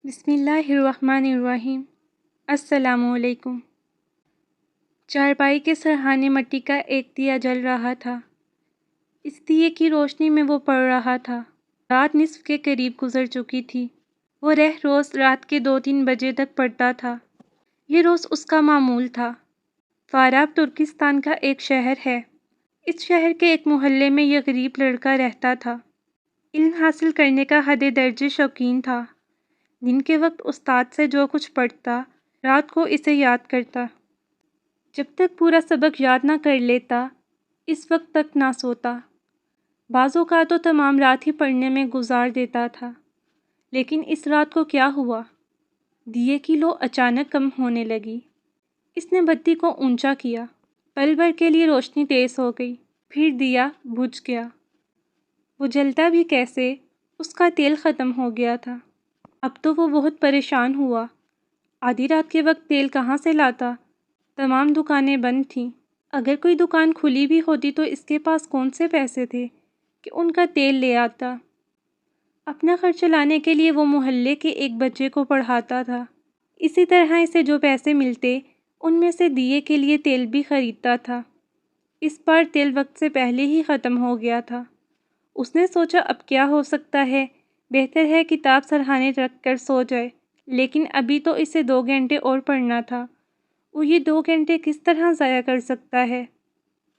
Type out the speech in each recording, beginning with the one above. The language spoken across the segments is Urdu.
بسم اللہ الرحمن الرحیم۔ السلام علیکم۔ چارپائی کے سرہانے مٹی کا ایک دیا جل رہا تھا۔ اس دیے کی روشنی میں وہ پڑھ رہا تھا۔ رات نصف کے قریب گزر چکی تھی۔ وہ روز رات کے 2-3 بجے تک پڑھتا تھا۔ یہ روز اس کا معمول تھا۔ فاراب ترکستان کا ایک شہر ہے۔ اس شہر کے ایک محلے میں یہ غریب لڑکا رہتا تھا۔ علم حاصل کرنے کا حد درجے شوقین تھا۔ دن کے وقت استاد سے جو کچھ پڑھتا، رات کو اسے یاد کرتا۔ جب تک پورا سبق یاد نہ کر لیتا، اس وقت تک نہ سوتا۔ بعض اوقات تو تمام رات ہی پڑھنے میں گزار دیتا تھا۔ لیکن اس رات کو کیا ہوا؟ دیے کی لو اچانک کم ہونے لگی۔ اس نے بتی کو اونچا کیا۔ پل بھر کے لیے روشنی تیز ہو گئی، پھر دیا بجھ گیا۔ وہ جلتا بھی کیسے؟ اس کا تیل ختم ہو گیا تھا۔ اب تو وہ بہت پریشان ہوا۔ آدھی رات کے وقت تیل کہاں سے لاتا؟ تمام دکانیں بند تھیں۔ اگر کوئی دکان کھلی بھی ہوتی تو اس کے پاس کون سے پیسے تھے کہ ان کا تیل لے آتا؟ اپنا خرچ چلانے کے لیے وہ محلے کے ایک بچے کو پڑھاتا تھا۔ اسی طرح اسے جو پیسے ملتے، ان میں سے دیے کے لیے تیل بھی خریدتا تھا۔ اس بار تیل وقت سے پہلے ہی ختم ہو گیا تھا۔ اس نے سوچا اب کیا ہو سکتا ہے؟ بہتر ہے کتاب سرہانے رکھ کر سو جائے۔ لیکن ابھی تو اسے 2 گھنٹے اور پڑھنا تھا۔ وہ یہ 2 گھنٹے کس طرح ضائع کر سکتا ہے؟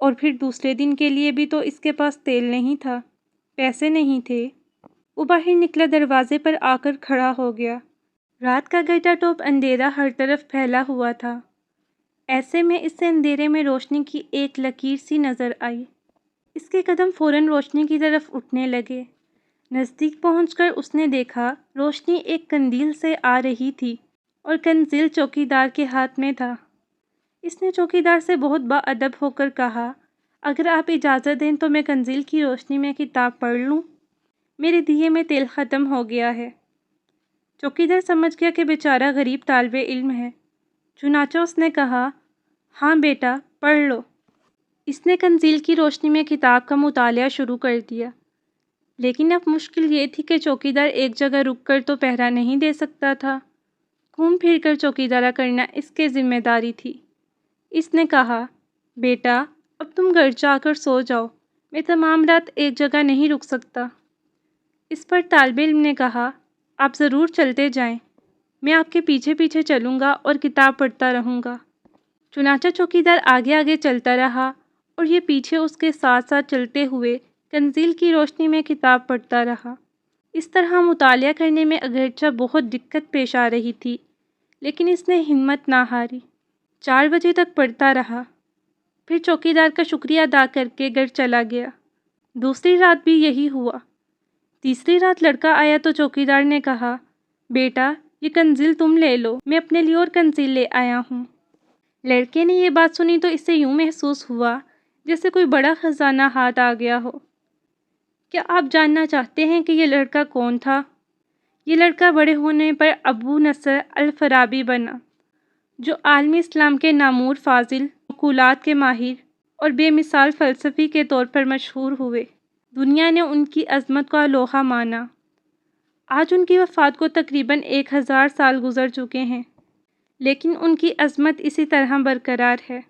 اور پھر دوسرے دن کے لیے بھی تو اس کے پاس تیل نہیں تھا، پیسے نہیں تھے۔ وہ باہر نکلا، دروازے پر آ کر کھڑا ہو گیا۔ رات کا گھٹا ٹوپ اندھیرا ہر طرف پھیلا ہوا تھا۔ ایسے میں اسے اندھیرے میں روشنی کی ایک لکیر سی نظر آئی۔ اس کے قدم فوراً روشنی کی طرف اٹھنے لگے۔ نزدیک پہنچ کر اس نے دیکھا روشنی ایک قندیل سے آ رہی تھی اور قندیل چوکیدار کے ہاتھ میں تھا۔ اس نے چوکیدار سے بہت باادب ہو کر کہا، اگر آپ اجازت دیں تو میں قندیل کی روشنی میں کتاب پڑھ لوں؟ میرے دیے میں تیل ختم ہو گیا ہے۔ چوکیدار سمجھ گیا کہ بیچارہ غریب طالب علم ہے، چنانچہ اس نے کہا، ہاں بیٹا پڑھ لو۔ اس نے قندیل کی روشنی میں کتاب کا مطالعہ شروع کر دیا۔ لیکن اب مشکل یہ تھی کہ چوکیدار ایک جگہ رک کر تو پہرا نہیں دے سکتا تھا۔ گھوم پھر کر چوکیدارا کرنا اس کی ذمہ داری تھی۔ اس نے کہا، بیٹا اب تم گھر جا کر سو جاؤ، میں تمام رات ایک جگہ نہیں رک سکتا۔ اس پر طالب علم نے کہا، آپ ضرور چلتے جائیں، میں آپ کے پیچھے پیچھے چلوں گا اور کتاب پڑھتا رہوں گا۔ چنانچہ چوکیدار آگے آگے چلتا رہا اور یہ پیچھے اس کے ساتھ ساتھ چلتے ہوئے قندیل کی روشنی میں کتاب پڑھتا رہا۔ اس طرح مطالعہ کرنے میں اگرچہ بہت دقت پیش آ رہی تھی، لیکن اس نے ہمت نہ ہاری۔ 4 بجے تک پڑھتا رہا، پھر چوکیدار کا شکریہ ادا کر کے گھر چلا گیا۔ دوسری رات بھی یہی ہوا۔ تیسری رات لڑکا آیا تو چوکیدار نے کہا، بیٹا یہ قندیل تم لے لو، میں اپنے لیے اور قندیل لے آیا ہوں۔ لڑکے نے یہ بات سنی تو اسے یوں محسوس ہوا جیسے کوئی بڑا خزانہ ہاتھ آ گیا ہو۔ کیا آپ جاننا چاہتے ہیں کہ یہ لڑکا کون تھا؟ یہ لڑکا بڑے ہونے پر ابو نصر الفارابی بنا، جو عالم اسلام کے نامور فاضل، معقولات کے ماہر اور بے مثال فلسفی کے طور پر مشہور ہوئے۔ دنیا نے ان کی عظمت کا لوہا مانا۔ آج ان کی وفات کو تقریباً 1000 سال گزر چکے ہیں، لیکن ان کی عظمت اسی طرح برقرار ہے۔